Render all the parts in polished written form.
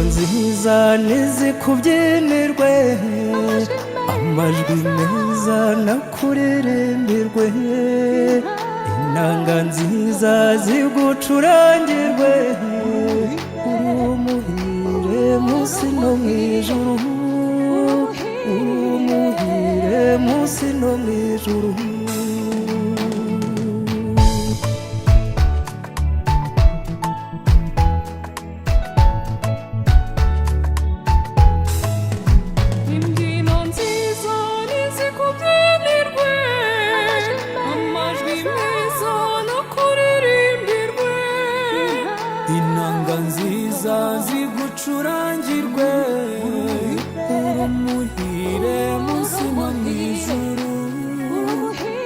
nziza nizikubyinirwe, amajwi meza nakuririmbirwe, inanga nziza zigucurangirwe, urumuhire munsi no mwijuru, urumuhire munsi no mwijuru. Inanga nziza zigucurangirwe, urumuhire munsi no mwijuru,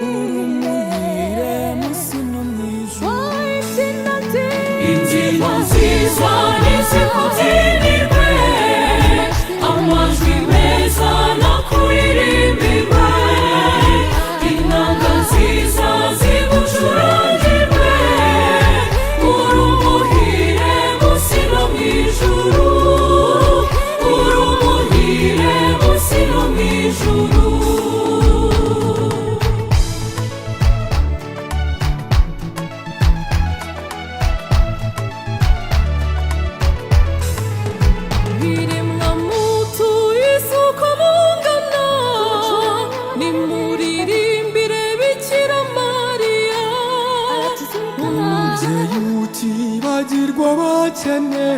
urumuhire munsi no mwijuru. Imbyino nziza nizikubyinirwe, amajwi meza nakuririmbirwe, inanga nziza zigucurangirwe, urumuhire munsi no mwijuru, urumuhire munsi no mwijuru. Utibagirwa abakene,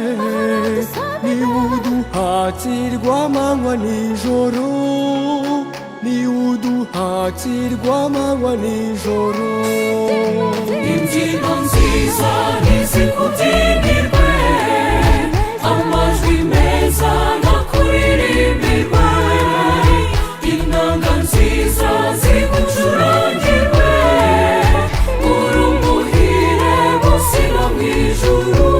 niwe uduhatirwa amanywa nijoro, niwe uduhatirwa amanywa nijoro. Imbyino nziza nizikubyinirwe, amajwi meza nakuririmbirwe, inanga nziza zigucurangirwe, urumuhire munsi no mwijuru,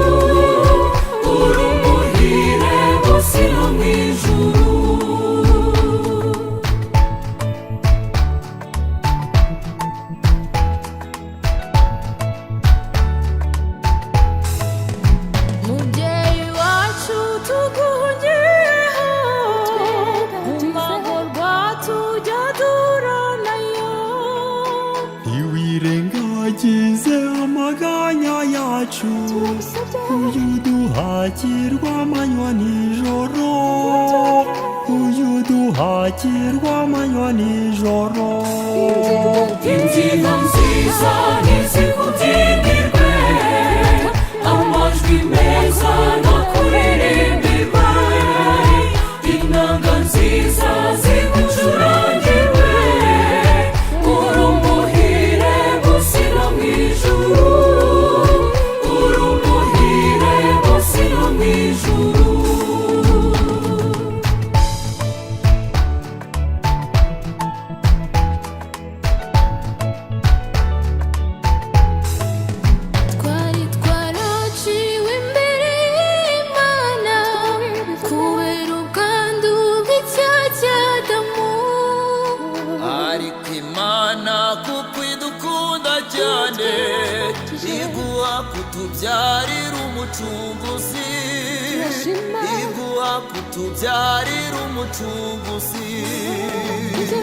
urumuhire munsi no mwijuru. Mubyeyi wacu tuguhungiyeho, mu magorwa tujya duhura nayo, ntiwirengagize amaganya yacu, uyu duhakirwa amanywa nijoro, uyu duhakirwa amanywa nijoro. imbyino nziza nizikubyinirwe, amajwi meza nakuririmbirwe, inanga nziza zigucurangirwe, urumuhire munsi no mwijuru, urumuhire munsi no mwijuru. Twari twaraciwe imbere y'Imana kubera ubwandu bw'icyaha cya Adamu, ariko Imana kuko idukunda cyane, iguha kutubyarira umucunguzi, iguha kutubyarira umucunguzi.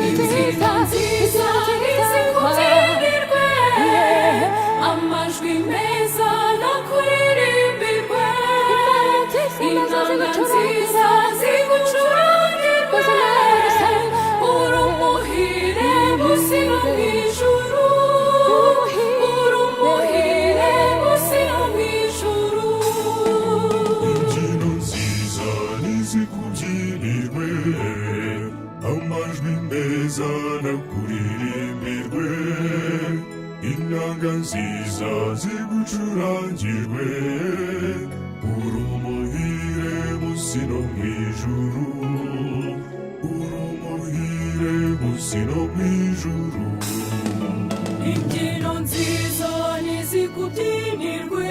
imbyino nziza nizikubyinirwe, amajwi meza nakuririmbirwe, inanga nziza zigucurangirwe, urumuhire munsi no mwijuru, urumuhire munsi no mwijuru. Imbyino nziza nizikubyinirwe, amajwi meza nakuririmbirwe, inanga nziza zigucurangirwe, urumuhire munsi no mwijuru, urumuhire munsi no mwijuru. Imbyino nziza nizikubyinirwe,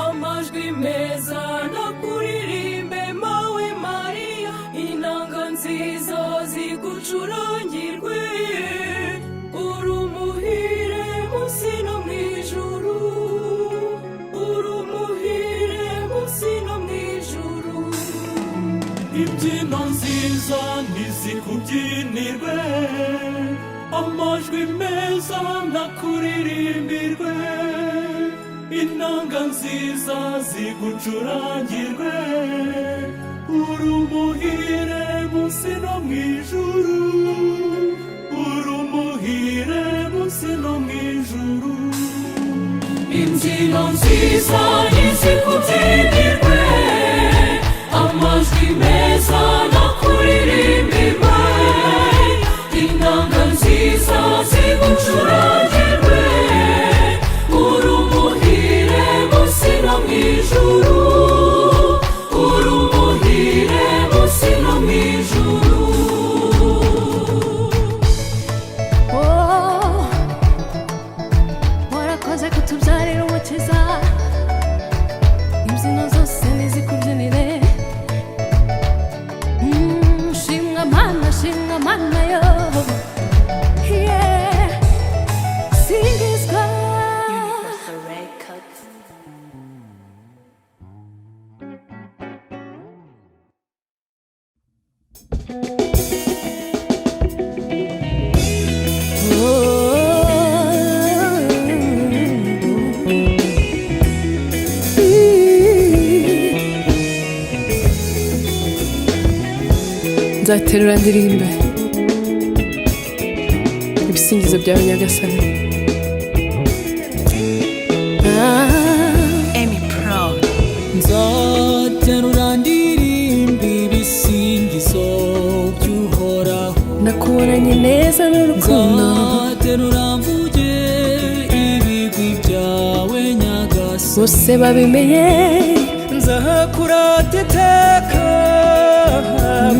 amajwi meza nakuririmbe mawe Mariya, inanga nziza zigucurangirwe, uri umuhire munsi no mw'ijuru, uri umuhire munsi no mw'ijuru. imbyino nziza ntizikubyinirwe, amajwi meza nakuririmbirwe, inanga nziza zigucurangirwe, uri umuhire munsi no mw'ijuru, uri umuhire munsi no mw'ijuru. Imbyino nziza ntizikubyinirwe, amajwi meza nakuririmbirwe, inanga nziza zigucurangirwe, uri umuhire munsi no mw'ijuru, uri umuhire munsi no mw'ijuru. warakoze kutubyarira umukiza, imbyino zose nizikubyinire. Shimwa mana yo, yeah, singizwa. Nzaterura ndirimbe ibisingizo byawe Nyagasani. nzaterura ndirimbe ibisingizo by'uhoraho, nakubonanye neza n'urukundo, nzaterura mvuge ibigwi byawe Nyagasani. bose babimenye nzakurata iteka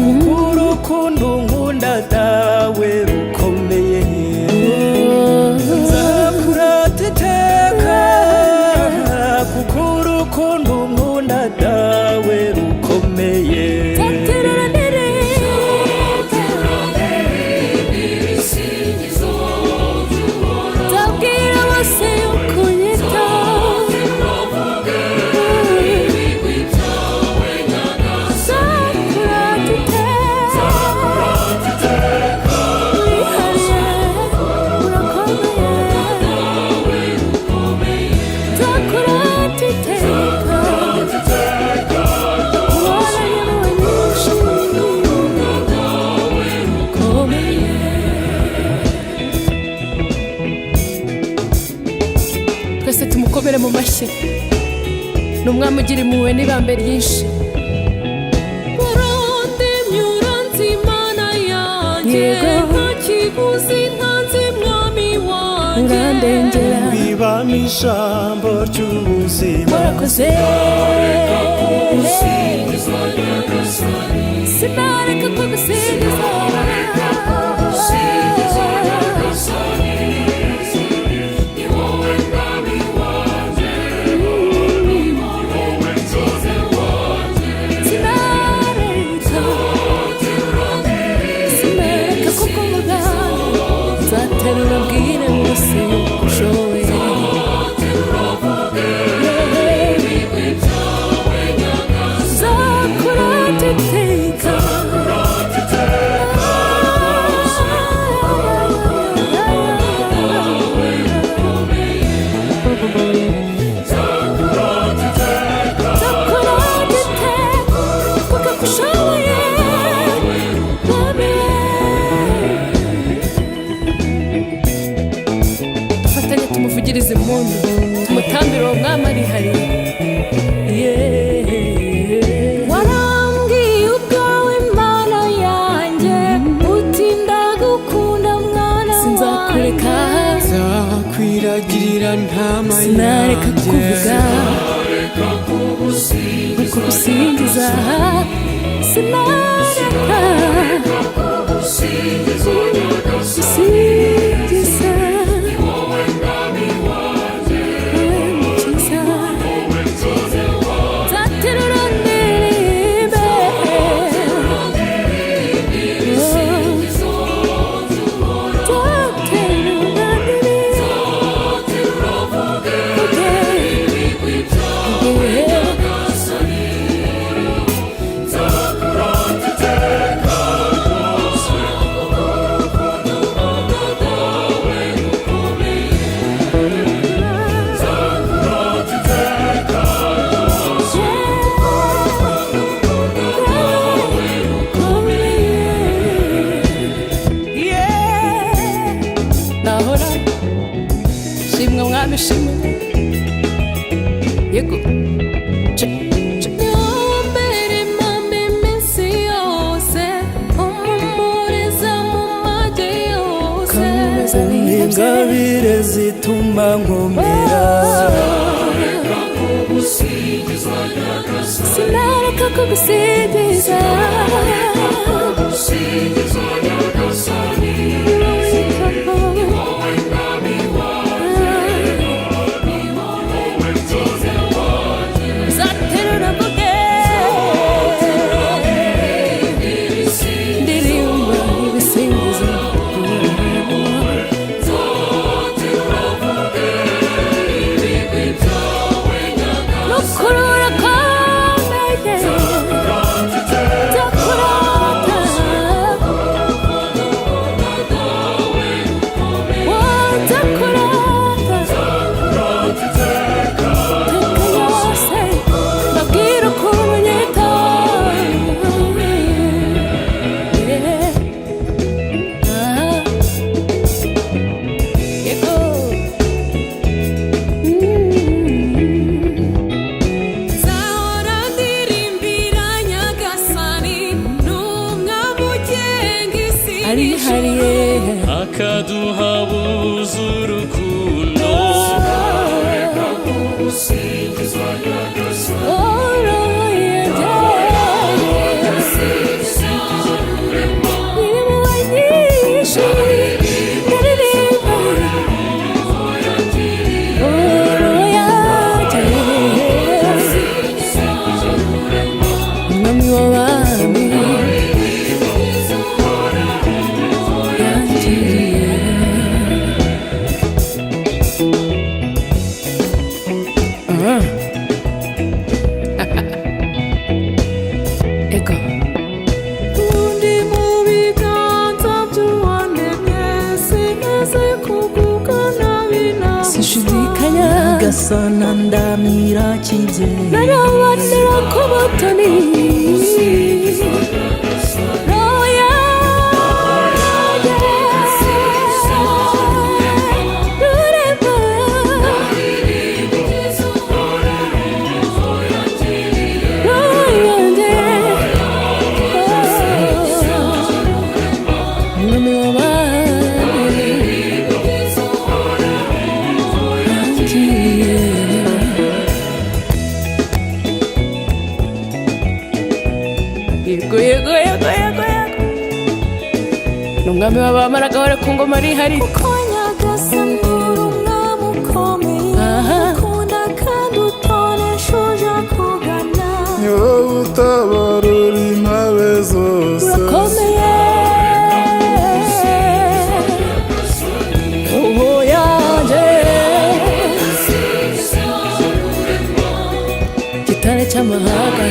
kuko urukundo nkunda dawe rukomeye. nzakurata iteka kuko urukundo nkunda dawe rukomeye. nzaterura nzabwira bose yuko unyitaho. Twese tumukomere mu mashyi, ni umwami ugira impuhwe n'ibambe ryinshi. Urandemye uranze Imana yanjye, nta kiguzi ntanze mwami wanjye, urandengera bibamo ijambo ry'ubuzima. warakoze, sinareka kugusingiza. Sinareka kukuvuga, nzaterura mbwire bose yuko ushoboye. Nzakurata iteka, nzakurata iteka kuko ushoboye. Dufatanye tumuvugirize impundu, tumutambire uwo mwami arihariye. Warambwiye ubwawe Mana yanjye, uti ndagukunda mwana wanjye, sinzakureka, nzakwiragirira ntama sinareka kukuvuga, kugusingiza, sinareka kugusingiza. Wowe mukiza, ingabire zituma nkomera sinareka kugusingiza zaterura mvuge ndirimba ibisingizo nukurura kwambaye akaduha buzurukundo gasana ndamira kibye narabanira ko batoni Numwami w'abamaraga wari ku ngoma ari hari kuko Nyagasani uri umwami ukomeye ukunda kandi utonesheje kugana ni wowe utabarura impabe zose urakomeye ubu yanjye gitare cy'amahanga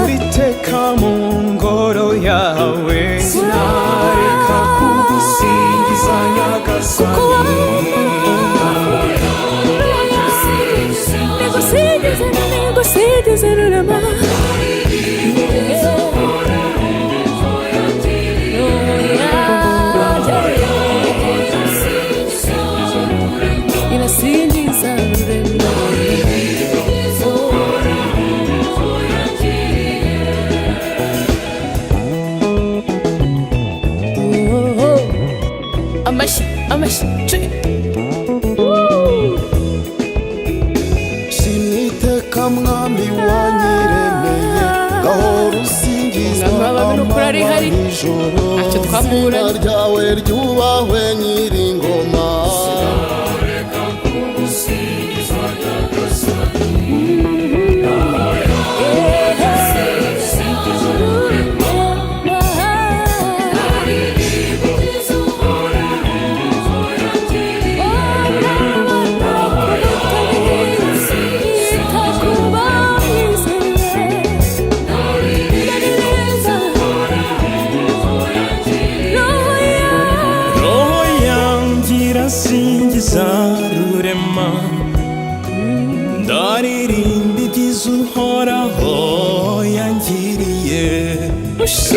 uriteka mu ngoro yawe sinareka kugusingiza nyagasani nigusingize rurema inasingiza rurema siniteka mwami wanyiremeye gahora usingizwa amanywa n'ijoro izina ryawe ryubahwe nyiringoma rurema ndaririmba ibyiza uhoraho yangiriye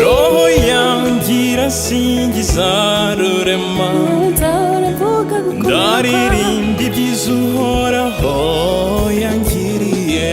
roho yanjye irasingiza rurema ndaririmba ibyiza uhoraho yangiriye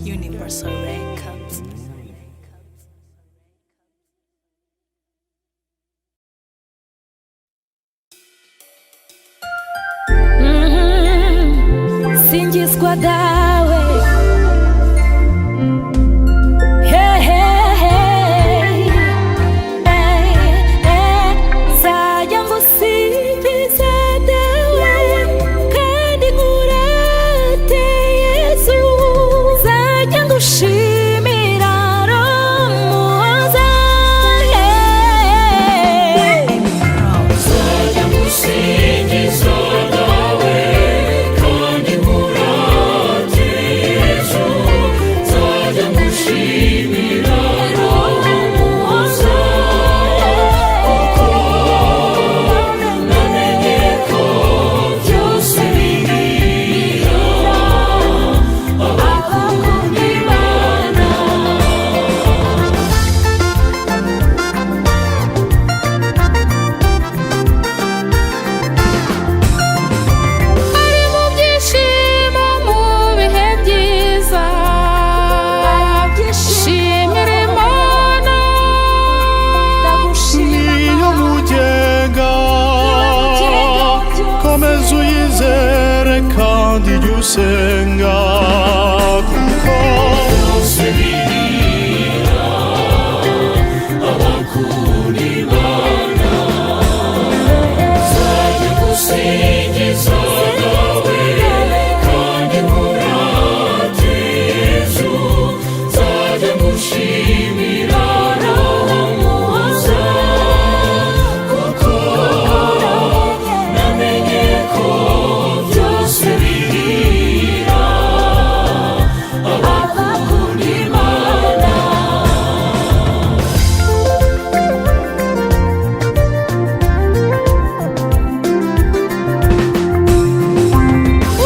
Universal Records. Singizwa dawe hey, hey, hey. Hey, hey. Zajya ngusingiza dawe kandi nkurate Yesu zajya ngushimira Romuhoza hey. Zajya ngusingiza dawe kandi nkurate Yesu zajya ngushimira Romuhoza kuko namenye ko byose bihira abakunda Imana. Ari mu byishimo mu bihe byiza shimira Imana niyo mugenga komeza uyizere kandi jya usenga kuko byose bihira abakunda Imana zajya gusingiza dawe kandi nkurate Yesu zajya ngushimira Romuhoza kuko namenye ko byose bihira abakunda Imana.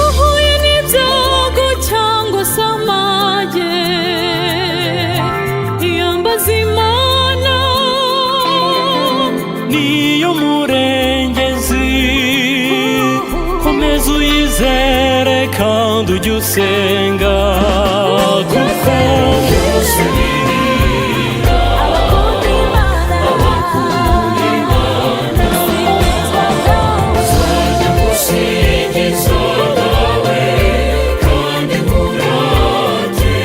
Uhuye n'ibyago cyangwa se amage iyambaza Imana niyo murengezi komeza uyizere kandi ujye usenga kuko byose bihira abakunda Imana singizwa dawe zajya gusingiza dawe kandi nkurate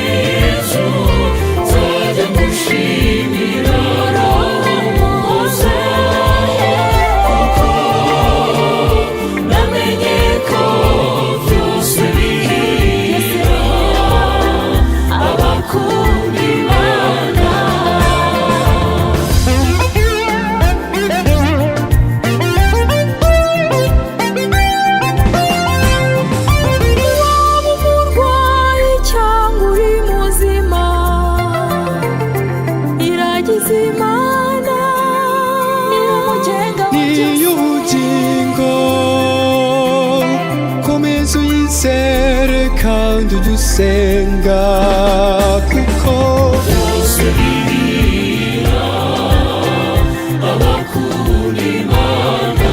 Yesu zajya ngushimira Romuhoza kuko namenye ko byose bihira abakunda Imana. waba umurwayi cyangwa uri muzima iragiza Imana niyo mugenga wa byose y'ubugingo komeza uyizere kandi ujye usenga kuko byose bihira abakunda Imana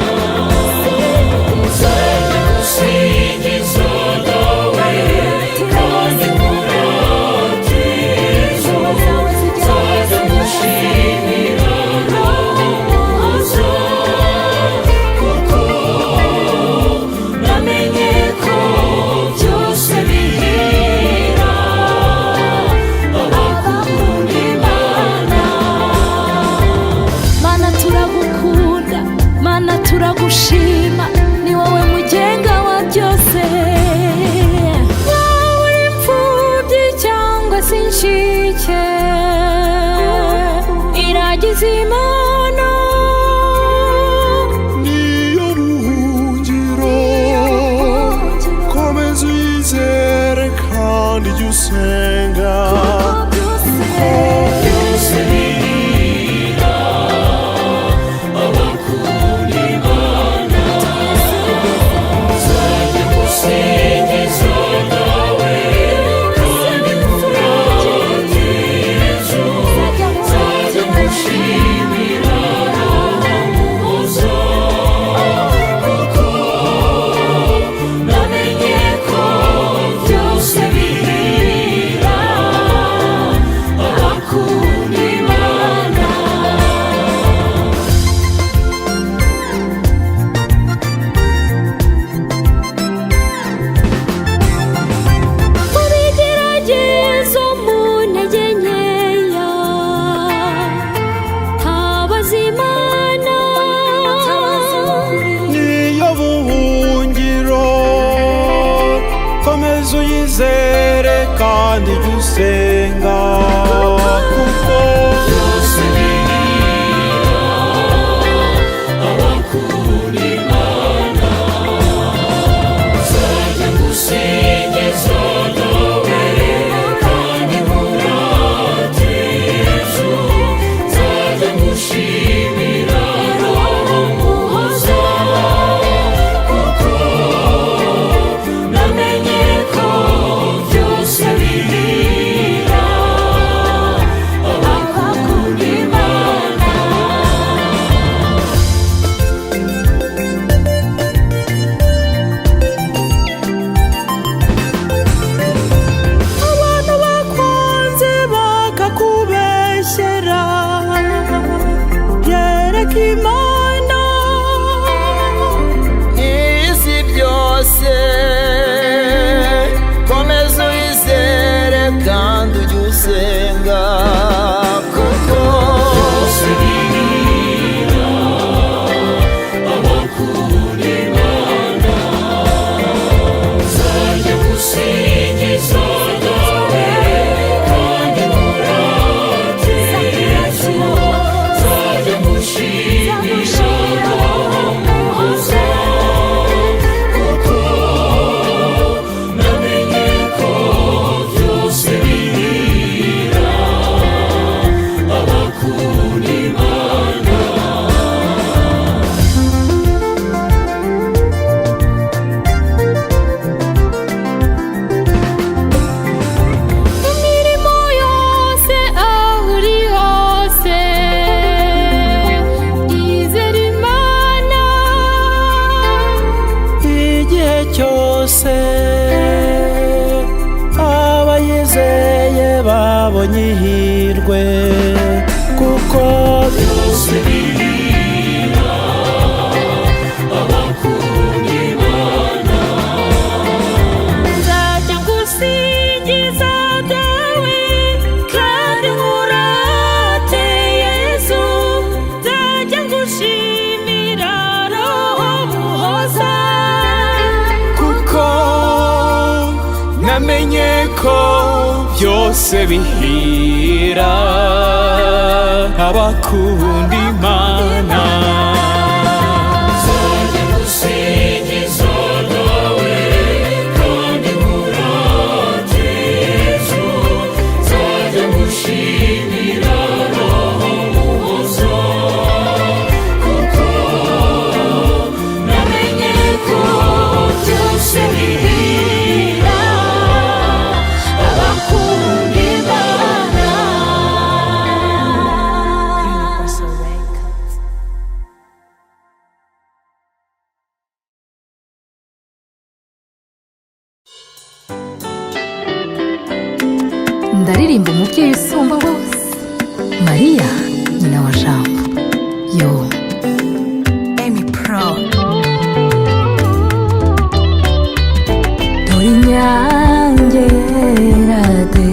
zajya gusingiza dawe kandi nkurate Yesu zajya ngushimira Romuhoza kuko namenye ko byose bihira Imana niyo buhungiro komeza uyizere kandi jya usenga byose birira abakunda Imana nzajya gusingiza dawe kandi nkurate Yesu nzajya gushimira umuhoza kuko namenye ko byose birira abakunda Imana. mu bigeragezo mu ntege nkeya habaza Imana niyo buhungiro komeza uyizere kandi jya usenga kuko Byose birira abakunda Imana nzajya gusingiza dawe kandi nkurate Yesu nzajya gushimira umuhoza kuko namenye ko byose birira abakunda Imana. abantu bakwanze bakakubeshyera yereka Imana isi byose komeza uyizere kandi ujye usenga kuko Byose birira abakunda Imana nzajya gusingiza dawe kandi nkurate Yesu nzajya gushimira umuhoza kuko namenye ko byose birira abakunda Imana. imirimo yose aho uri hose izere Imana igihe cyose abayizeye babonye ihirwe kuko Byose birira abakunda Imana nzajya gusingiza dawe kandi nkurate Yesu nzajya gushimira roho muhoza kuko namenye ko byose bihira abakunda Imana nzajya gusingiza dawe kandi nkurate Yesu nzajya gushimira roho muhoza kuko namenye ko byose birira abakunda Imana. ndaririmba umubyeyi usumba bose Mariya nyina wa Jambo yo Amy Pro dore inyange rade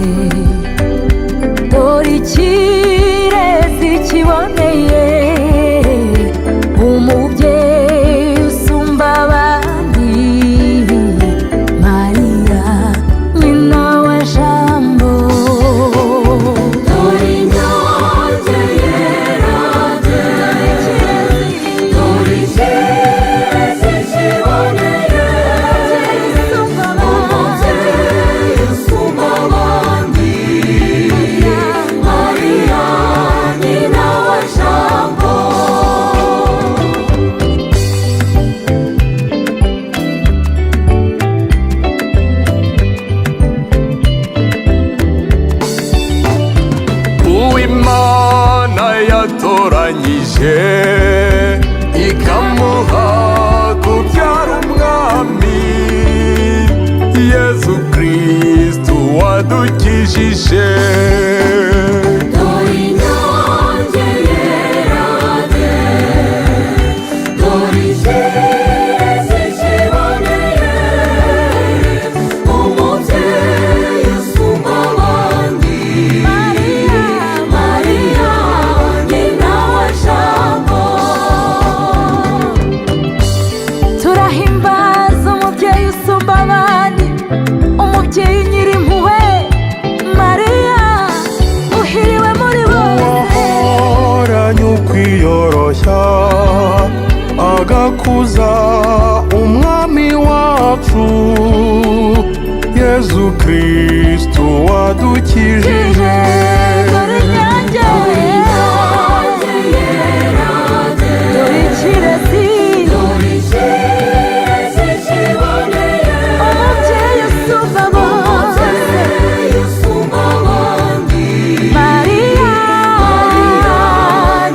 dore ikirezi kiboneye umubyeyi usumba abandi Mariya nyina wa Jambo Dore inyange yera wadukijije. dore inyange yera de, dore ikirezi kiboneye, umubyeyi usumba abandi, Mariya nyina wa Jambo. turahimbaza umubyeyi usumba abandi, umubyeyi nyirimpuhwe, Mariya uhiriwe muri bose. wahoranye ukwiyoroshya agakuza umwami wacu Yezu Kristu wadukijije. dore inyange yera de, dore ikirezi, dore ikirezi kiboneye, umubyeyi usumba bose, umubyeyi usumba abandi, Mariya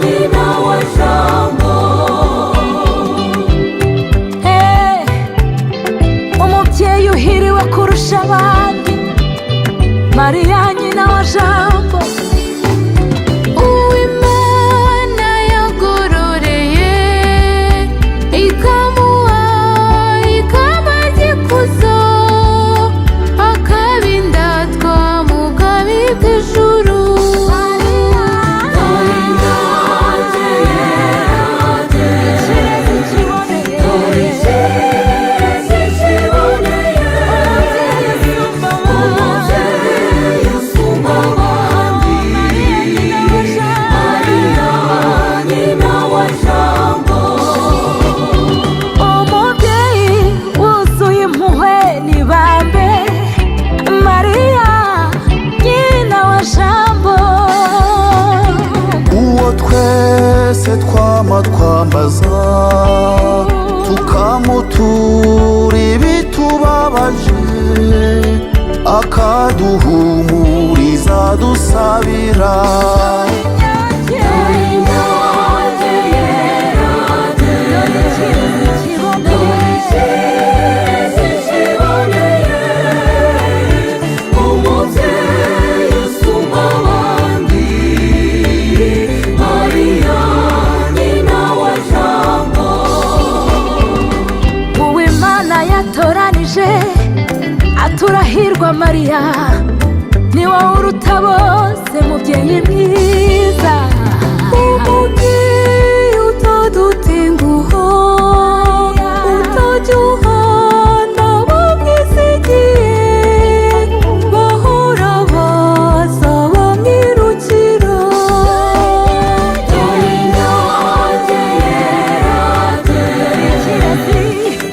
nyina wa Jambo. umubyeyi uhiriwe kurusha abandi, Mariya nyina wa Jambo. Uwimana yagororeye ikamuha ikamba ry'ikuzo, akabindatwa mu bwami bw'ijuru. Dore inyange yera de, dore ikirezi kiboneye, umubyeyi usumba abandi, Mariya nyina wa Jambo. umubyeyi wuzuye impuhwe n'ibambe, Mariya nyina wa Jambo. uwo twese twama twambaza tukamutura ibitubabaje, akaduhumuriza dusabira. Dore inyange yera de, dore ikirezi kiboneye, umubyeyi usumba abandi, Mariya nyina wa Jambo. Uwimana yatoranije aturahirwa Mariya, ni wowe uruta bose mubyeyi mwiza, umubyeyi utadutenguha, utajya uhana bamwizigiye, bahora baza bamwirukira. Dore inyange yera de,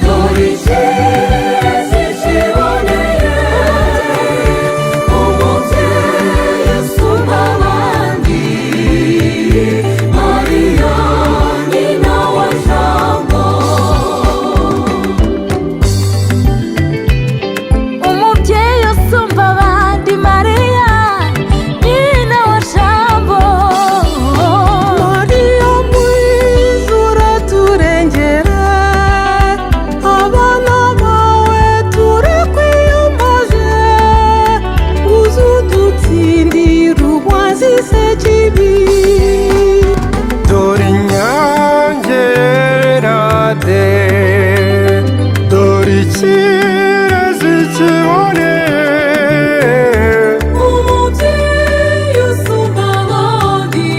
dore ikirezi kiboneye, umubyeyi usumba abandi, Mariya nyina wa Jambo. umubyeyi usumba abandi, Mariya nyina wa Jambo. Mariya mwiza uraturengera, abana bawe turakwiyambaje, uze udutsindire urwazize kibi. dore inyange yera de, dore ikirezi kiboneye, Umubyeyi usumba abandi,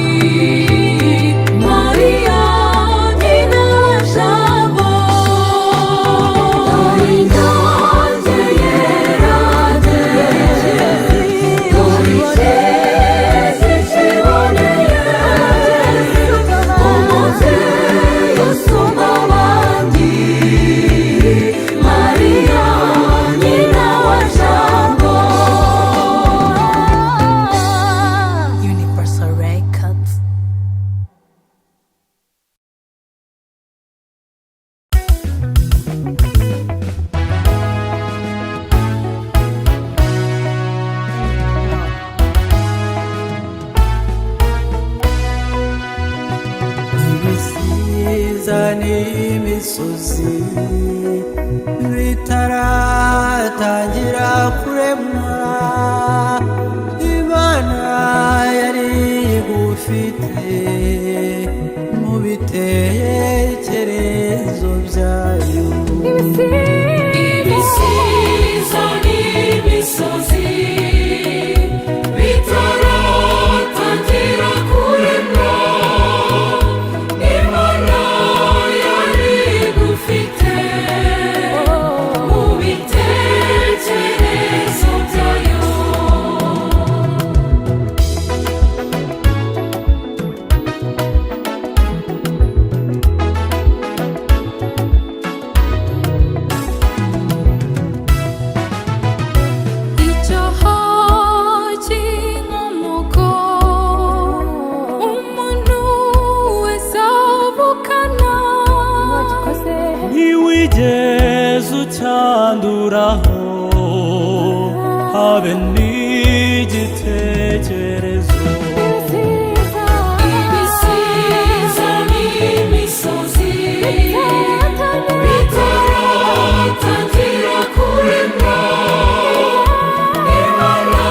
Mariya nyina wa Jambo. Dore inyange yera de, dore ikirezi kiboneye, umubyeyi usumba abandi, Mariya nyina wa Jambo. Universal Records. ibisiza n'imisozi bitaratangira kuremwa igufite mu bitekerezo byayo. Ibisiza n'imisozi bitaratangira kuremwa, Imana yari igufite mu bitekerezo byayo. icyaha cy'inkomoko umuntu wese avukana, ntiwigeze ucyanduraho habe n'igitekerezo. Ibisiza n'imisozi bitaratangira kuremwa, Imana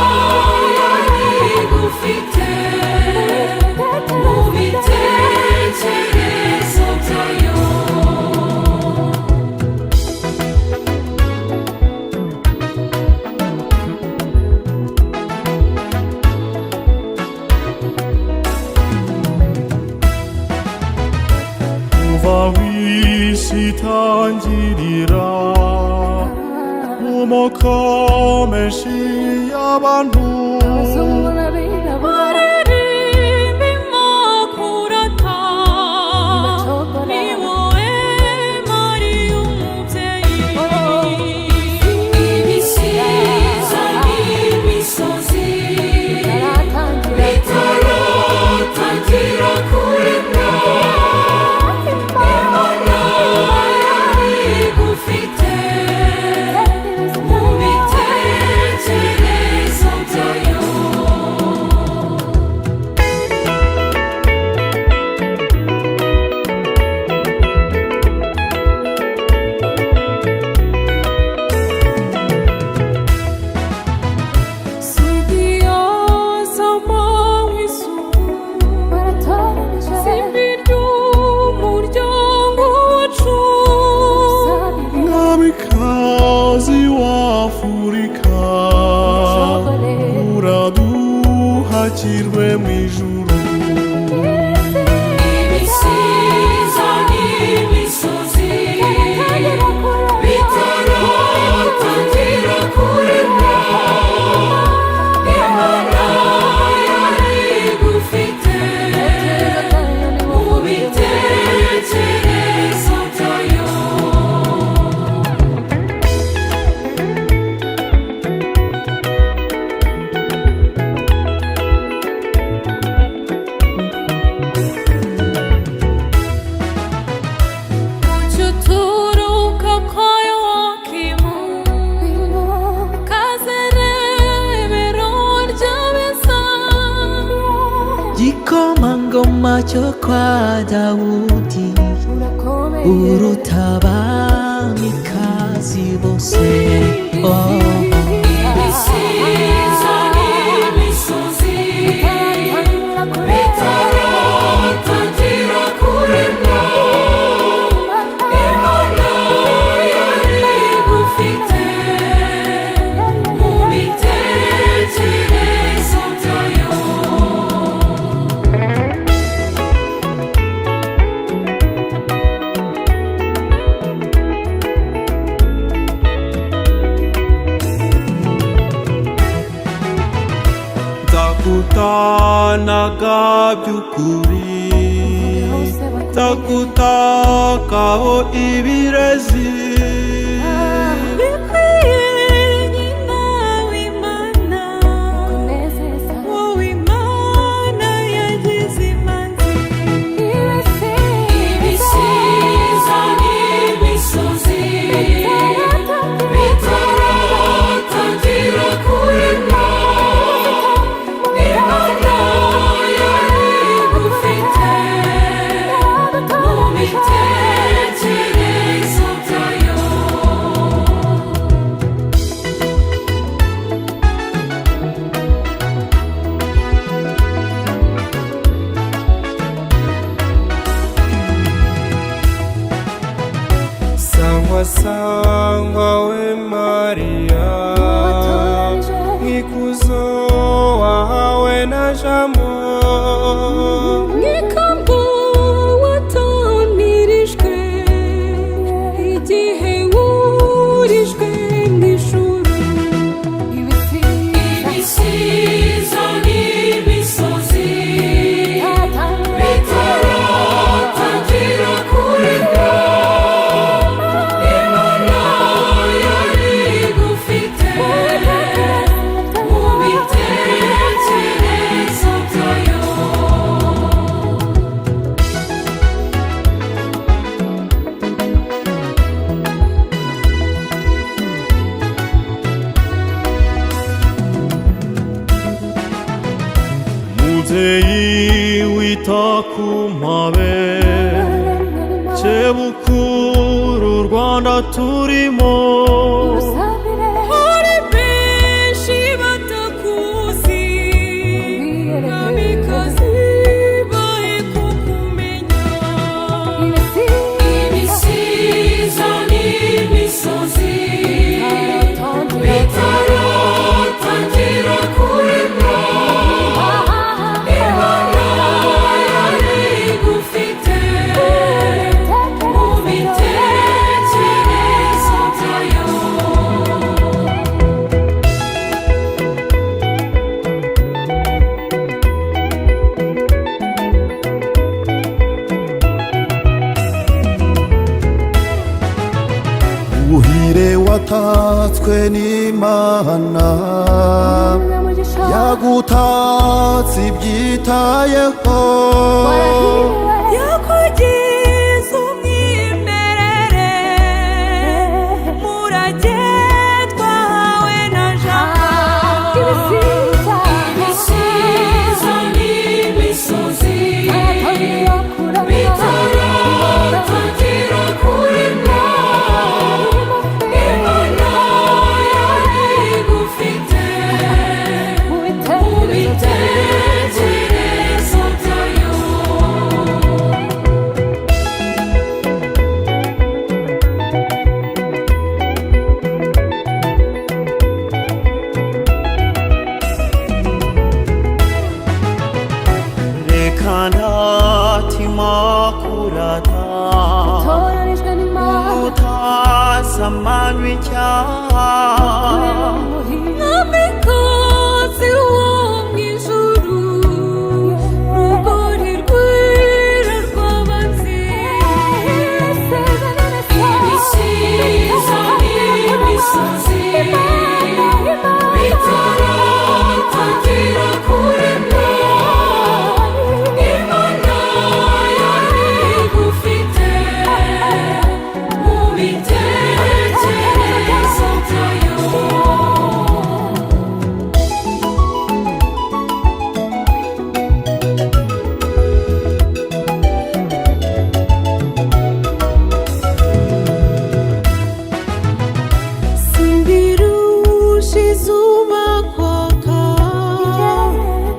yari igufite mu bitekerezo byayo. kuva w'isi itangirira mu moko menshi y'abantu, baririmbimo kurata, ni wowe Mariya umubyeyi. Ibisiza n'imisozi bitaratangira kuremwa, Imana yari igufite mu bitekerezo byayo. Sugiyo z'amanywa isuku, simbi ry'umuryango wacu, mwamikazi w'Afurika, uraduhakirwe mu ijuru. Ibisiza n'imisozi bitaratangira kuremwa, Imana yari igufite mu bitekerezo byayo. mucyo uturuka kwa Yowakimu, kaze rebero ry'abeza, Gikomangoma cyo kwa Dawudi, uruta abamikazi bose. Ibisiza n'imisozi bitaratangira kuremwa, Imana yari igufite mu bitekerezo byayo. Ndakutanaga by'ukuri, ndakutakaho ibirezi, bikwiye nyina w'Imana, wowe Imana yagize imanzi. Ibisiza n'imisozi bitaratangira kuremwa, Imana yari igufite mu bitekerezo byayo. wahawe na jambo nk'ikambo watamirijwe igihe wurijwe n'ijuru ibisiza n'imisozi bitaratangira kuremwa Imana yari igufite mu bitekerezo byayo mubyeyi wita ku mpabe cyebukuru u Rwanda turimo hari benshi batakuzi mwamikazi bahe kukumenya ibisiza n'imisozi bitaratangira kuremwa Imana yari igufite mu bitekerezo byayo uhire watatswe n'Imana yagutatse ibyitayeho yakugize umwimerere murage twahawe na jambo ibisiza n'imisozi bitaratangira kuremwa Imana yari igufite mu bitekerezo byayo reka ntatima kurata utasamanywa icyaha mwamikazi wo mw'ijuru rugori rwera rw'abanzi ibisiza n'imisozi bitaratangira kuremwa Imana yari igufite mu bitekerezo byayo simbirusha izuba kwaka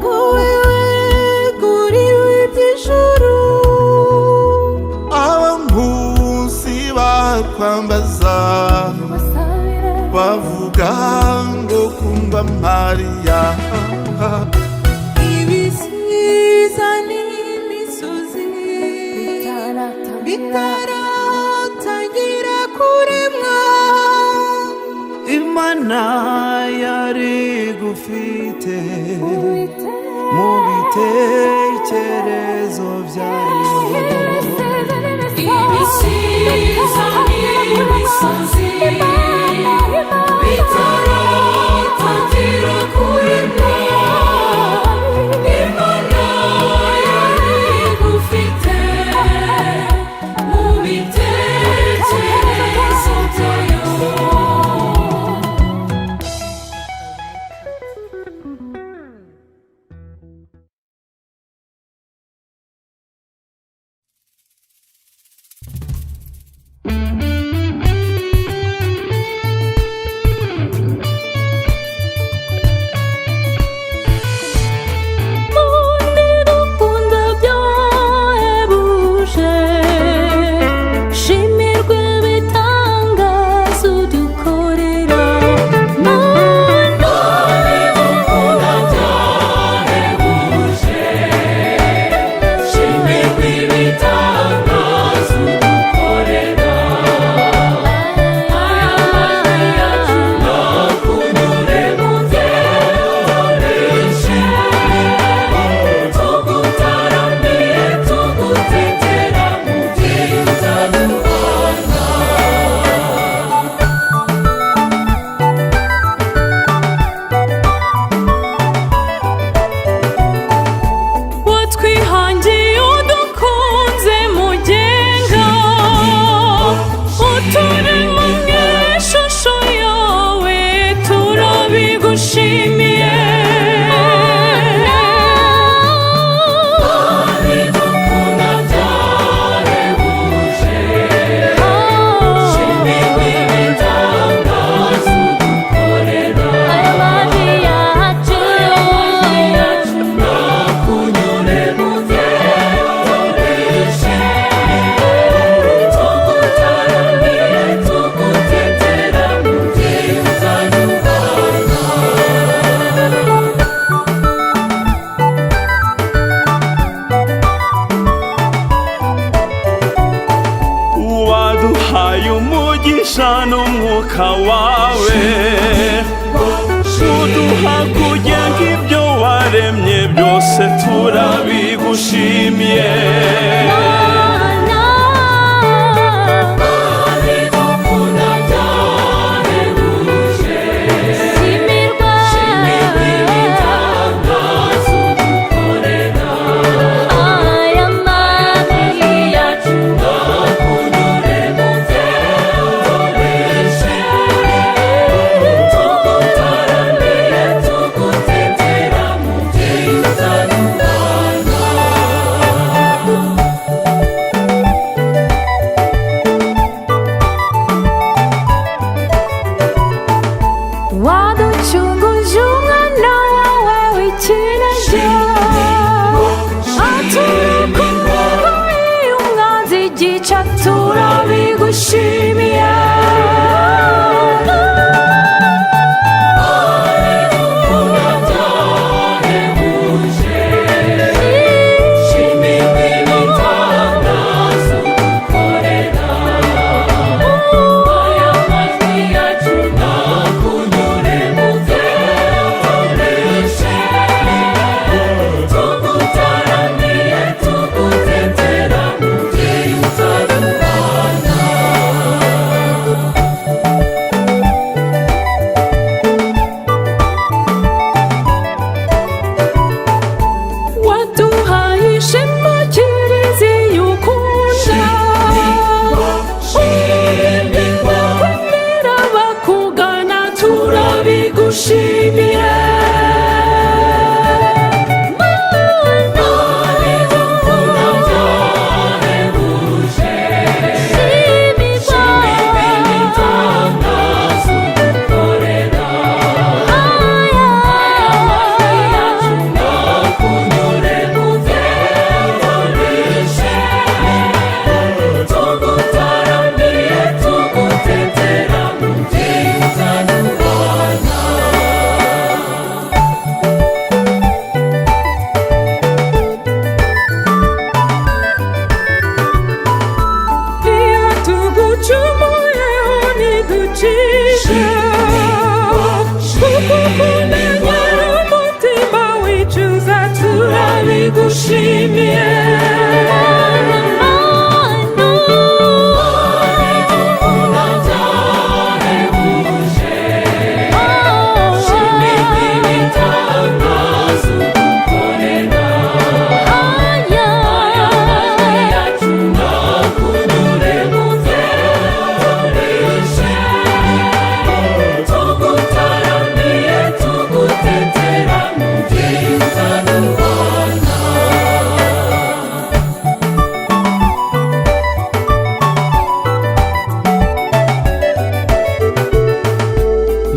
ko wewe kuriwe iby'ijuru abankusi bakwambaza bavuga ngo kumva Mariya ibisiza n'imisozi bitaratangira kuremwa Imana yari igufite mu bitekerezo byayo ibisiza n'imisozi bitaratangira kuremwa Imana yari igufite mu bitekerezo byayo turabigushimiye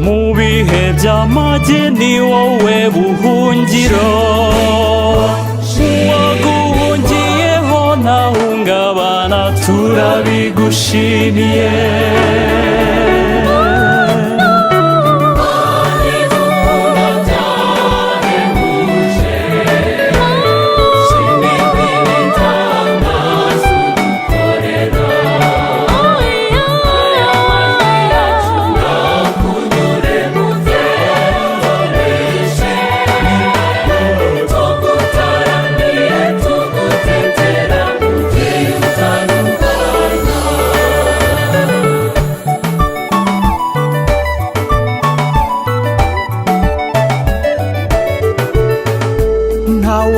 mu bihe by'amage ni wowe buhungiro waguhungiyeho ntahungabana turabigushimiye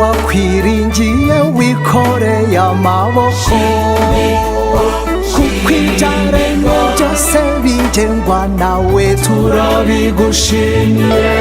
wakwiringiye wikoreye amaboko kuko ibyaremwe byose bigengwa nawe turabigushimiye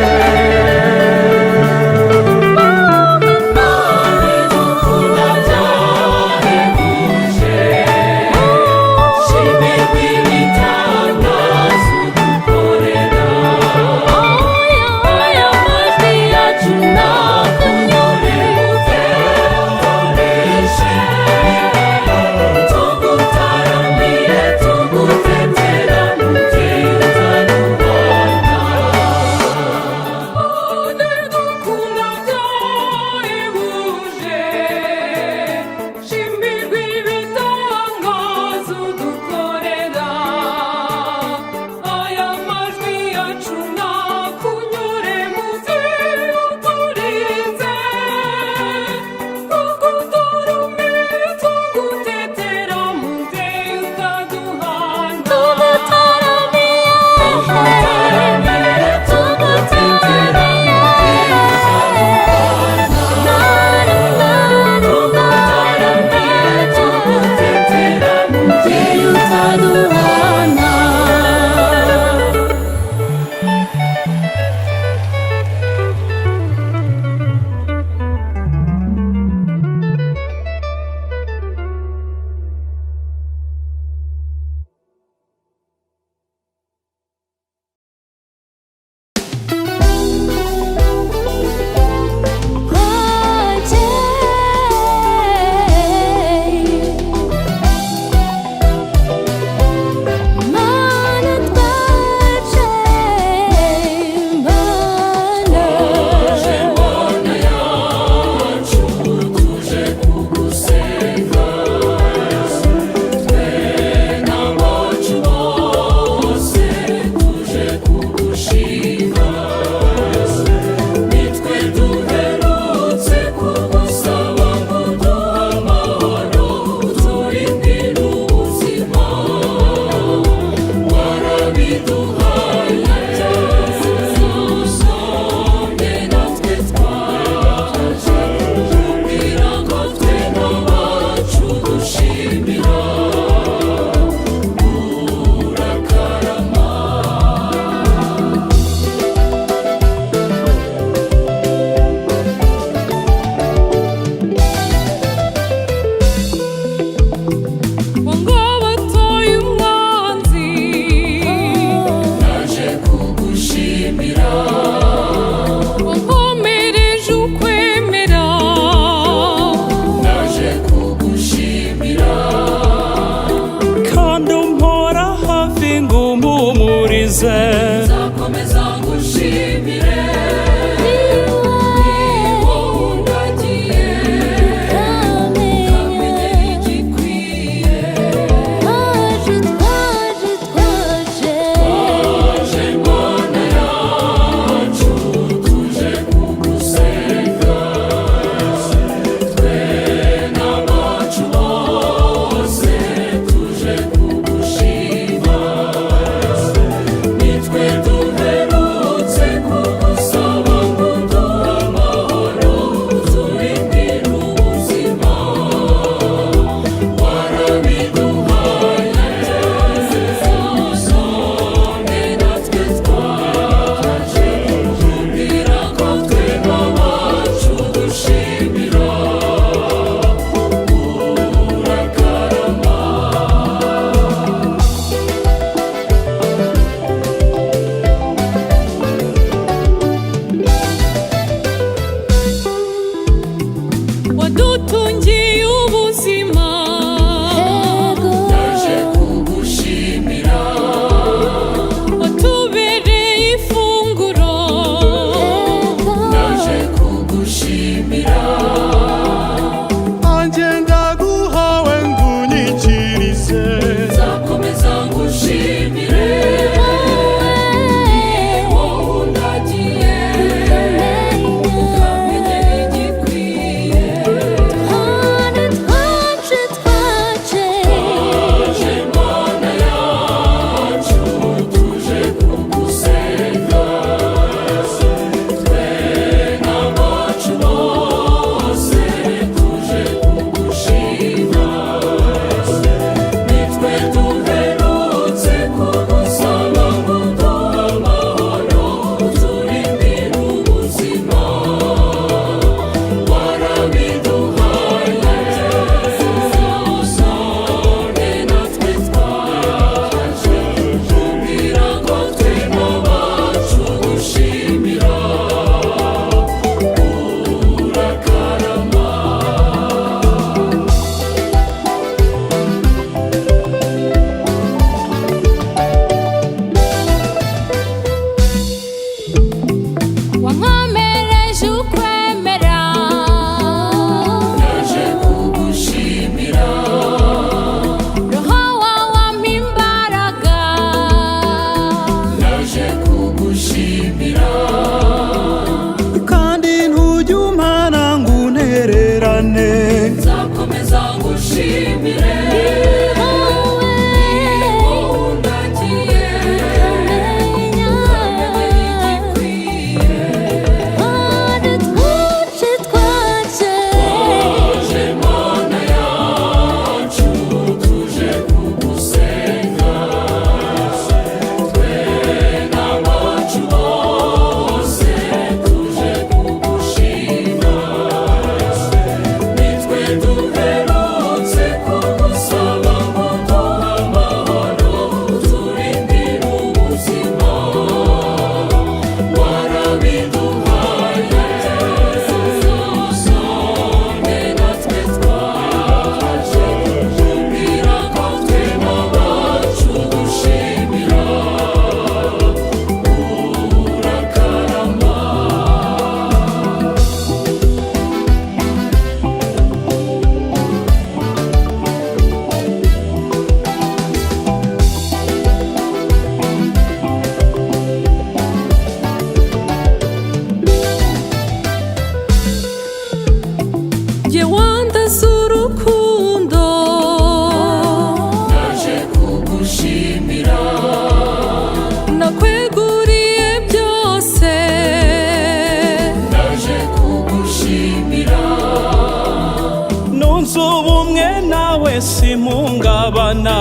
simpungabana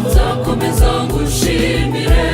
nzakomeza ngushimire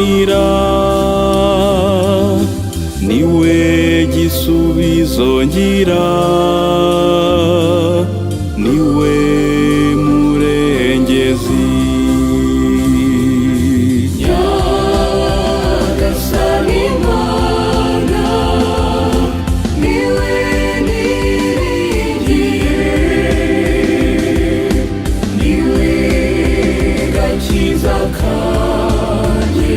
ndagushimira niwe gisubizo ngira niwe murengezi Nyagasani Mana niwe niringiye niwe gakiza kanjye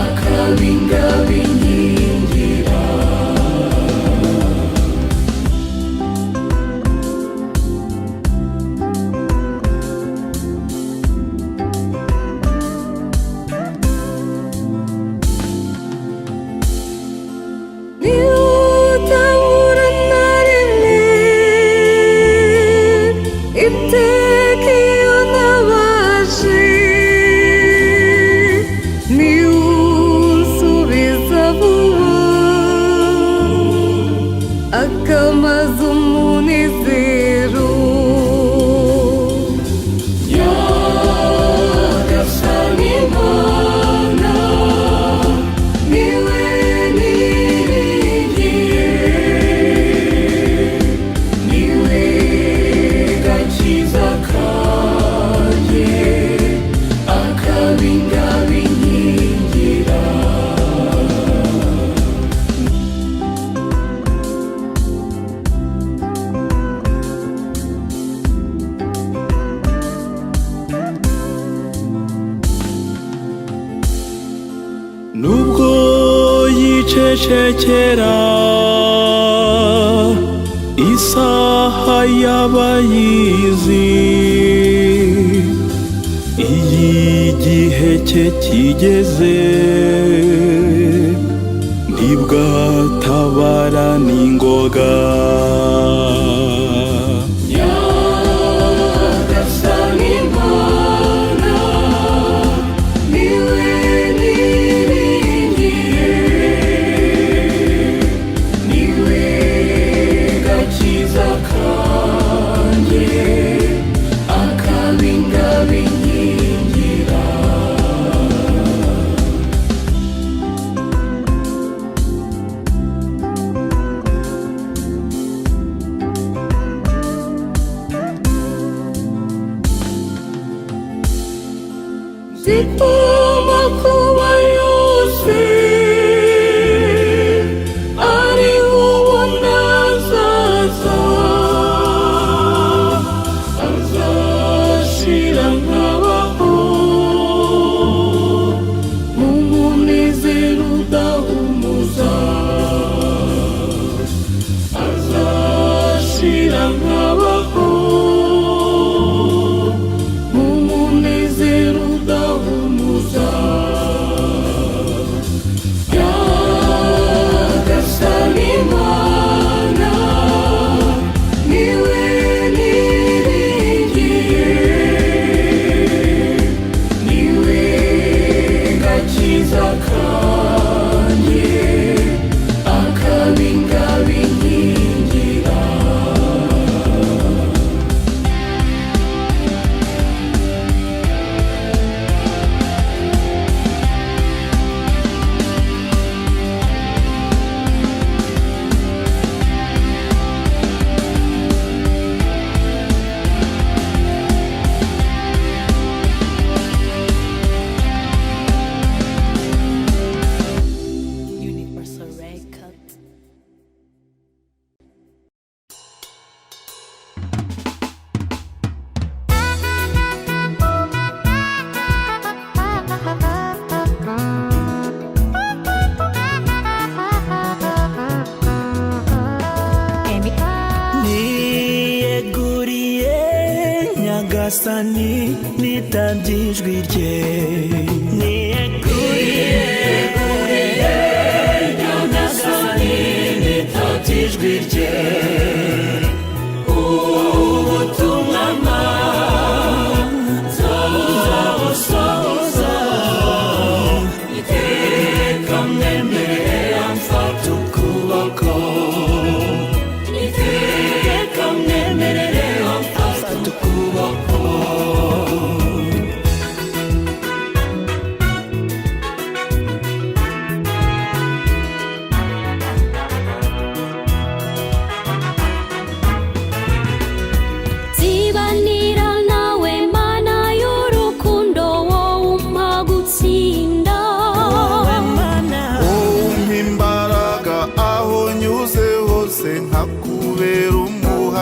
akabingabinkingira niutabura na rimwe iteka iyo nabashe niusubiza vuba akamaza umunezero Nyagasani Mana niwe niringiye niwe gakiza kanjye akabingabinkingira nubwo yicecekera isaha y'abayizi igihe cye kigeze ntibwatabara n'ingoga Nyagasani Mana niwe niringiye niwe gakiza kanjye akabingabinkingira zikuma kuba yose ari ubona azaza azashira nkabaho mu munezero udahumuza azashira nkabaho mu munezero udahumuza Nyagasani Mana niwe niringiye niwe gakiza kanjye akabingabinkingira Universal Records. niyeguriye nyagasani nitabye ijwi rye niyeguriye nyagasani nitabye ijwi rye ubutumwa nzabusohoza iteka mwemerere amfata ukuboko iteka mwemerere amfata ukuboko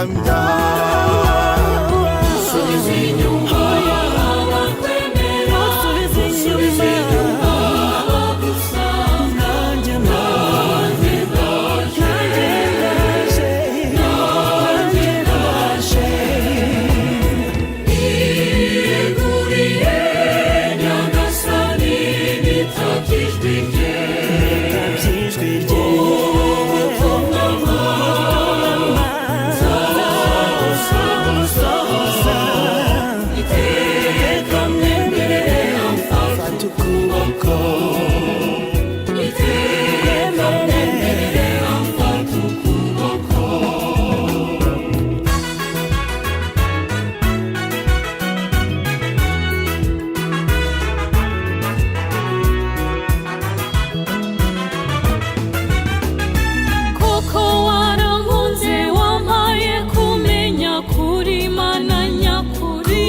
guhamya Subiza inyuma abakwemera, subiza inyuma abagusanga. Nanjye ndaje, nanjye ndaje. Niyeguriye Nyagasani, nitabye ijwi rye. Ubutumwa iteka mwemerere amfata ukuboko, iteka mwemerere amfata ukuboko. Koko warankunze wampaye kumenya kuri Mana nyakuri.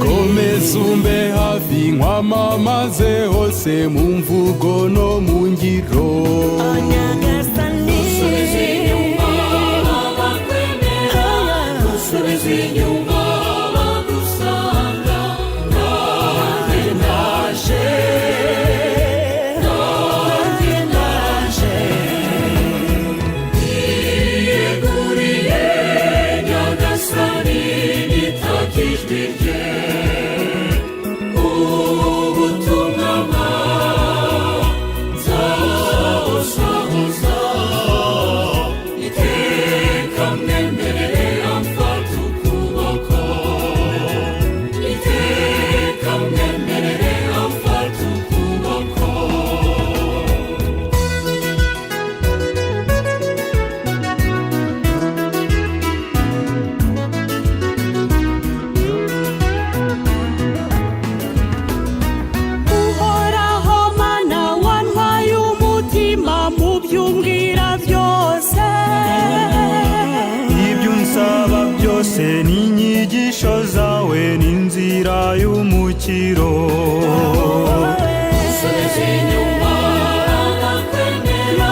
komeza umbe hafi nkwamamaze hose mu mvugo no mu ngiro Subiza inyuma abakwemera, subiza inyuma abagusanga. Nanjye ndaje, nanjye ndaje. Niyeguriye Nyagasani, nitabye ijwi rye. Ubutumwa nzabusohoza, iteka mwemerere amfata ukuboko, iteka mwemerere amfata ukuboko. uhoraho mana wantwaye umutima mu by'umbwira byose ibyo unsaba byose n'inyigisho zawe n'inzira y'umukiro Subiza inyuma abakwemera,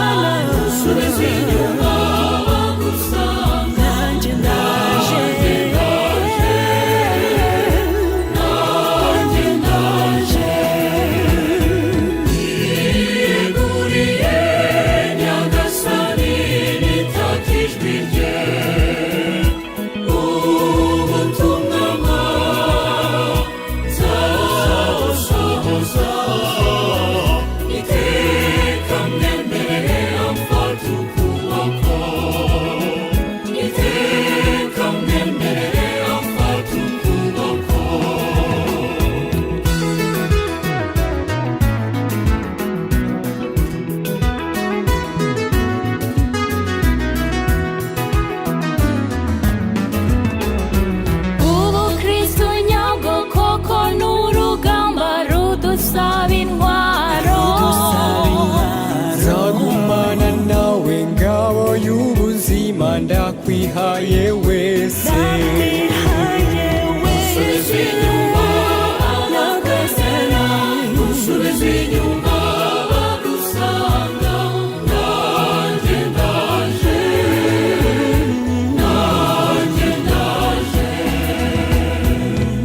subiza inyuma abagusanga. Nanjye ndaje, nanjye ndaje. Niyeguriye Nyagasani, nitabye ijwi rye. Ubutumwa nzabusohoza, iteka mwemerere amfata ukuboko, iteka mwemerere amfata ukuboko. Ubu Kristo nyabwo koko n'urugamba rudusaba intwaro. nzagumana nawe ngabo y'ubuzima ndakwihaye wese Subiza inyuma abakwemera, subiza inyuma abagusanga. Nanjye ndaje, nanjye ndaje.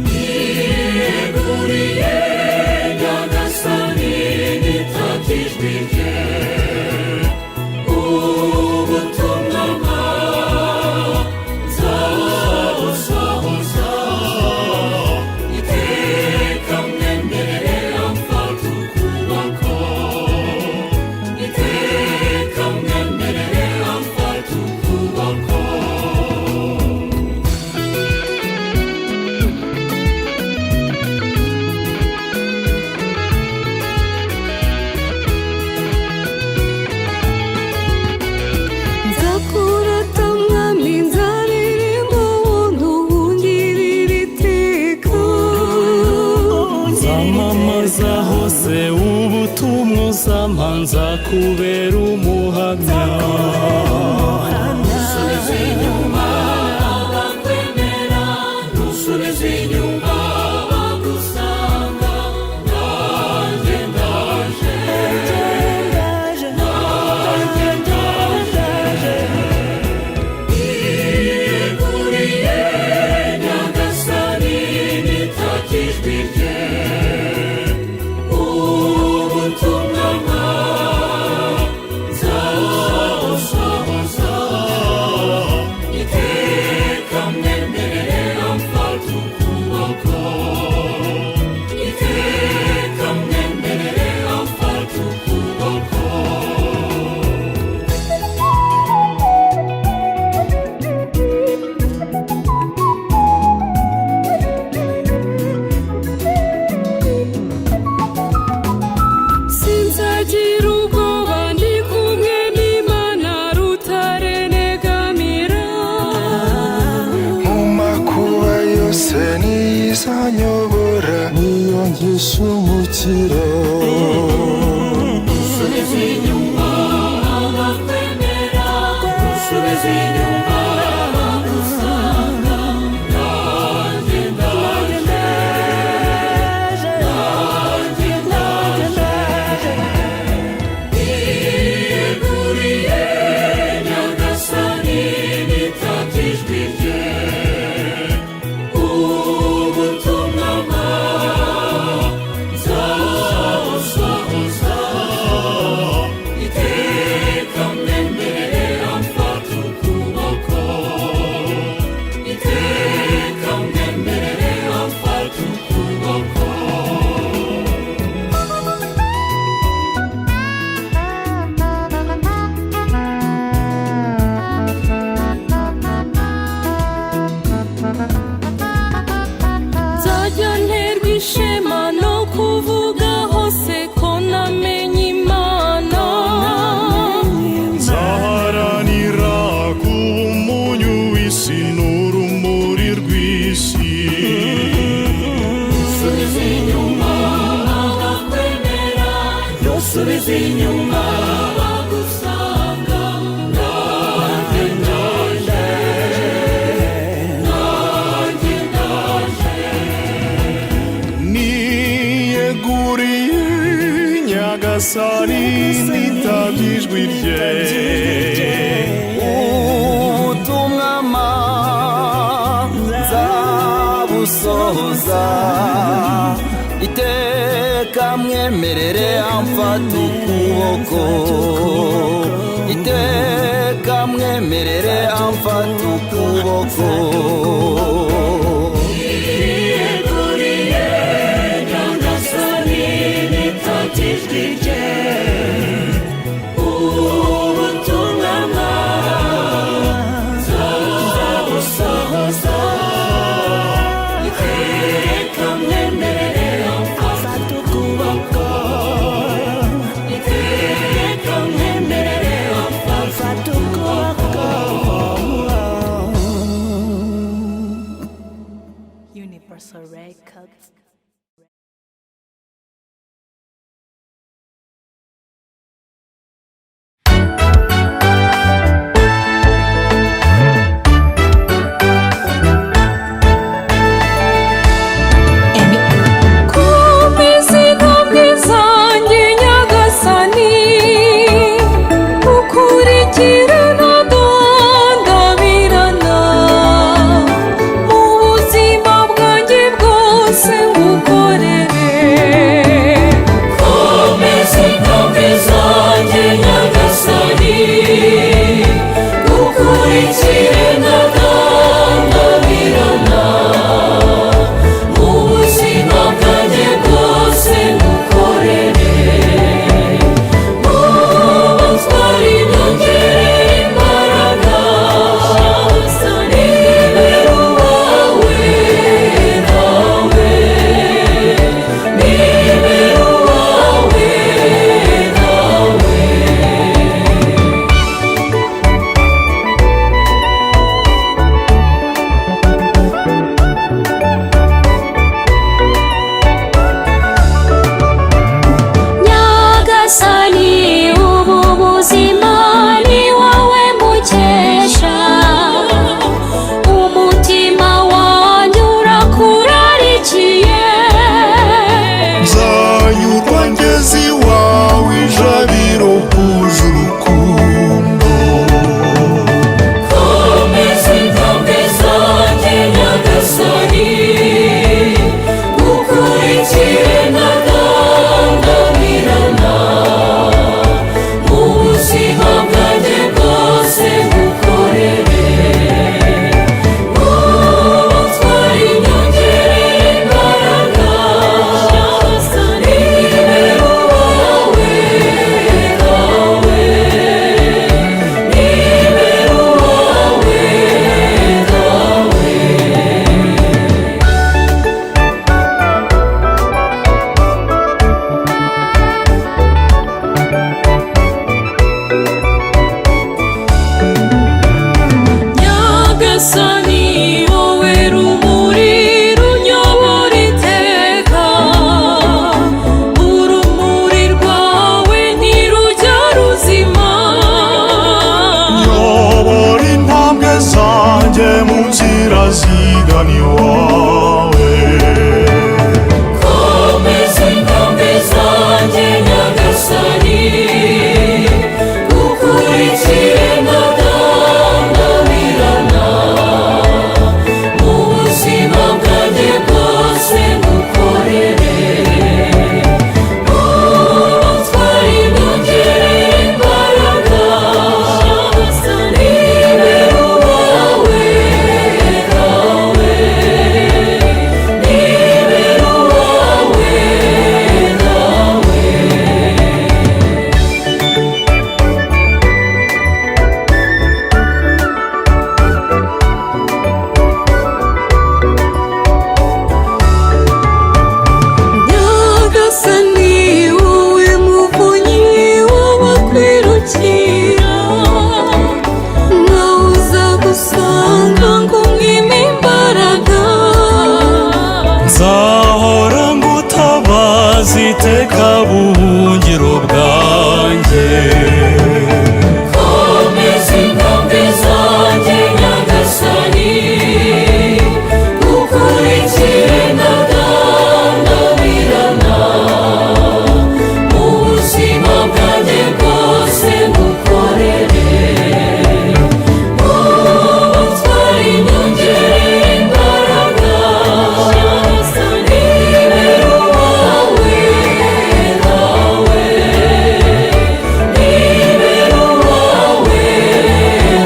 Niyeguriye Nyagasani, nitabye ijwi rye. Ubutumwa nzabusohoza, iteka mwemerere amfata ukuboko, iteka mwemerere amfata ukuboko. nzakurata mwami nzaririmba wundi uhungirira iteka zamamaza hose ubutumwa uzampa nzakubera umuhamya Subiza inyuma abakwemera, subiza inyuma abagusanga. Nanjye ndaje, nanjye ndaje. izanyobora niyo ngisha umukiro. Subiza inyuma abakwemera, subiza inyuma abagusanga. Nanjye ndaje, nanjye ndaje, niyeguriye Nyagasani nitabye ijwi rye. Ubutumwa nzabusohoza, iteka mwemerere amfata ukuboko, iteka mwemerere amfata ukuboko. nzajya nterwa ishema no kuvuga hose ko namenye Imana. nzaharanira kuba umunyu w'isi n'urumuri rw'isi. Subiza inyuma abakwemera, nusubiza inyuma abagusanga. Nanjye ndaje, nanjye ndaje, niyeguriye Nyagasani nitabye ijwi rye. ubutumwa nzabusohoza, iteka mwemerere amfata ukuboko, iteka mwemerere amfata ukuboko. niyeguriye Nyagasani nitabye ijwi rye. Ubutumwa nzabusohoza, iteka mwemerere amfata ukuboko, iteka mwemerere amfata ukuboko. Universal Records. Komeza intambwe zanjye Nyagasani, ukurikire ntadandabirana. Mu buzima bwanjye bwose sigani wawe. komeza inkombe zanjye nyagasani ukurikire ndadandabirana mu buzima bwanjye bwose ngukorere utwara inyongere imbaraga nibera uwawe nawe nibera uwawe nawe. Nyagasani wowe muvunyi w'abakwirukira nawe uzagusanga ngo umwime imbaraga Nzahora ngutabaza iteka buhungiro bwanjye. komeza inkombe zanjye nyagasani ukurikire ndadandabirana mu buzima bwanjye bwose ngukorere utwara inyongere imbaraga nibera uwawe nawe nibera uwawe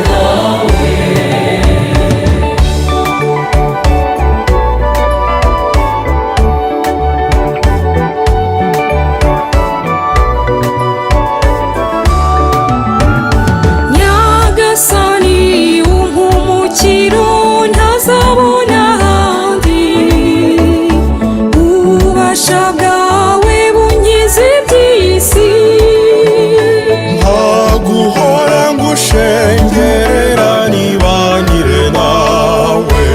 nawe. Nyagasani umpumukiro ntazabona ahandi ububasha bwawe bunkiza iby'isi Ntaguhora ngushengerera nibanyire nawe.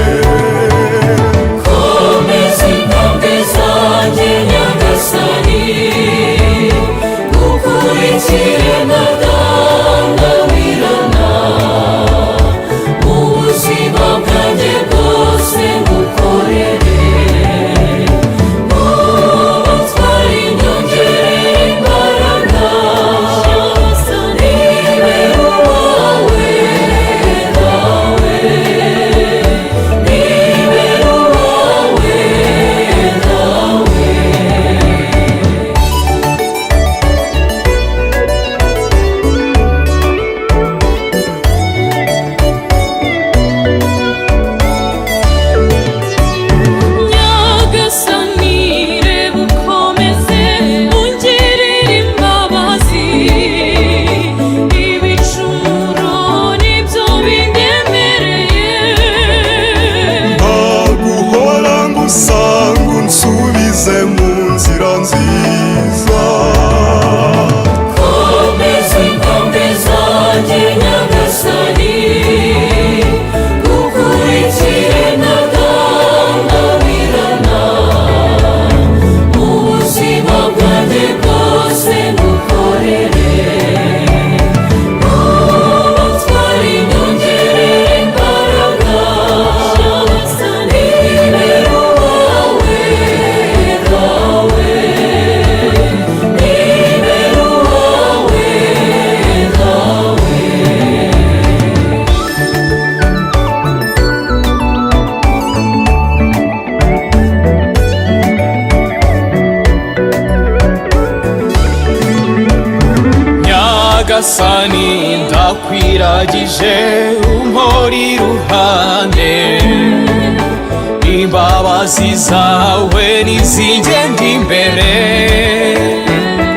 komeza inkombe zanjye nyagasani ukurikire ndadandabirana mu buzima bwanjye bwose ngukorere utwara inyongere imbaraga nibera uwawe nawe nibera uwawe nawe. Nyagasani reba ukomeze ungirire imbabazi ibicumuro nibyo bindemereye Ntaguhora ngusanga unsubize mu nzira nziza. komeza inkombe zanjye nyagasani ukurikire ndadandabirana mu buzima bwanjye bwose ngukorere utwara inyongere imbaraga nibera uwawe nawe nibera uwawe nawe. Nyagasani ndakwiragije umpora iruhande, imbabazi zawe nizingenda imbere.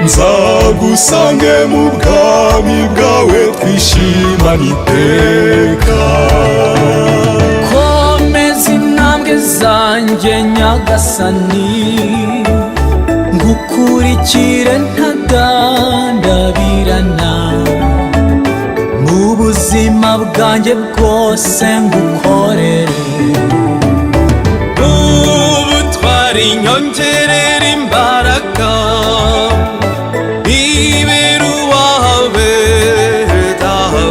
Nzagusange mu bwami bwawe twishimane iteka. Komeza intambwe zanjye Nyagasani, ngukurikire ntagandabirana mu buzima bwanjye bwose ngukorere ubutwari nyongerera imbaraga ibera uwawe dawe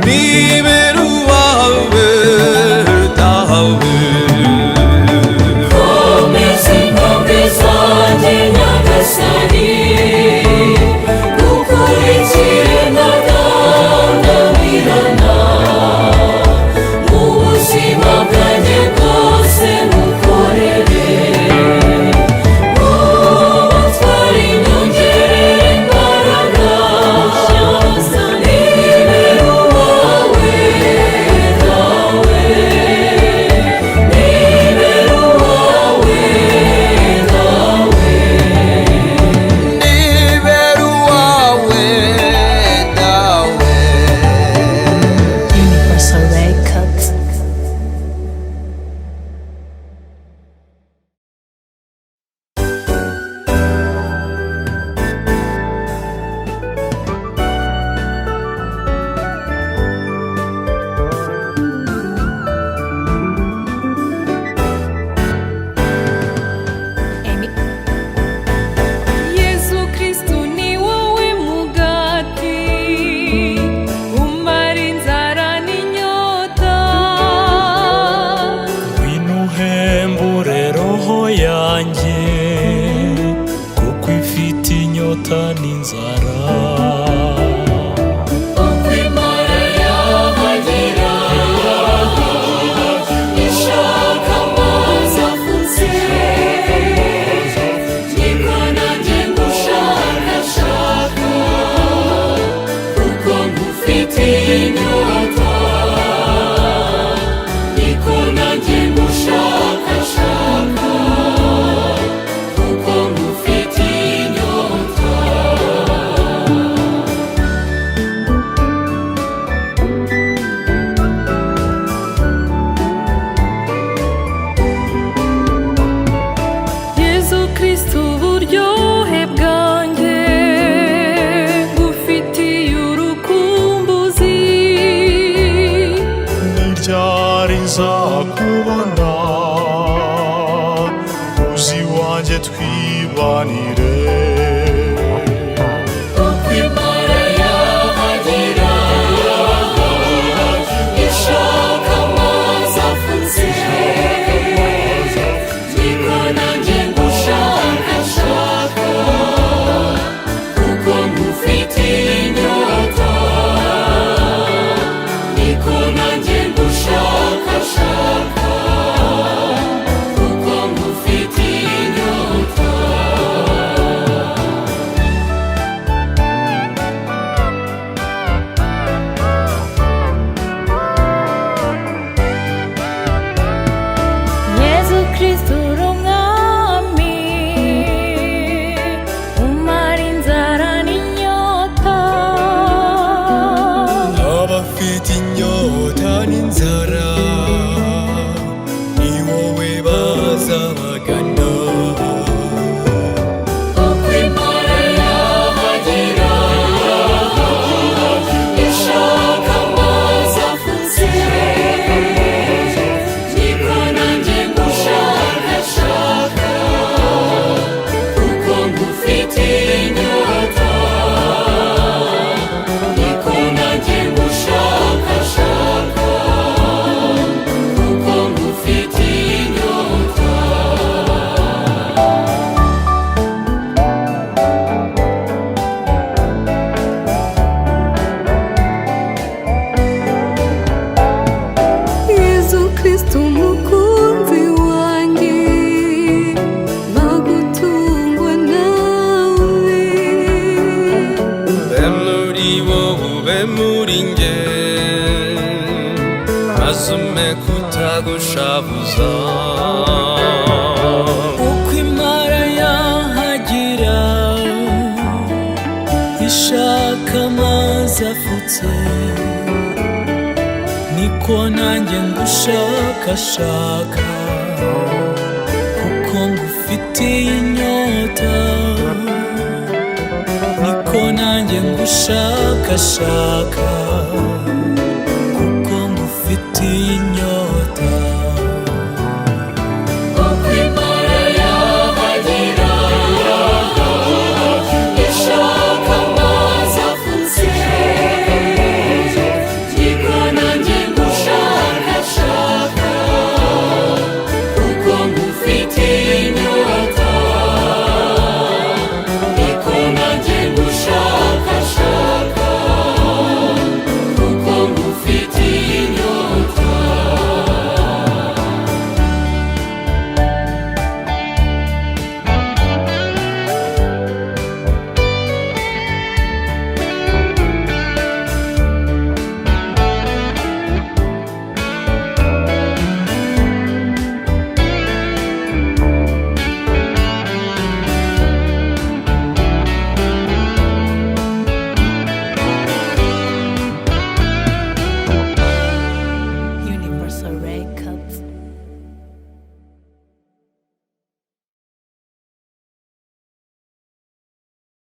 ibera uwawe ryari nzakubona uzi wanjye twibanire uko imana yahagira ishaka amazi afutse niko nanjye ngushakashaka kuko ngufitiye inyota niko nanjye ngushakashaka kuko ngufitiye inyota Yezu Kristu uri umwami umara inzara n'inyota abafite inyota n'inzara ni wowe bazabagana uko imana yahagira ishaka amazi afutse niko nanjye ngushakashaka kuko ngufitiye inyota niko nanjye ngushakashaka kuko ngufitiye inyota Yezu Kristu umukunzi wanjye nagutungwa nawe ube muri wowe ube muri njye maze ume kutagushavuza uko imara yahagira ishaka amazi afutse niko nanjye ngushakashaka kuko ngufitiye inyota niko nanjye ngushakashaka kuko ngufitiye inyota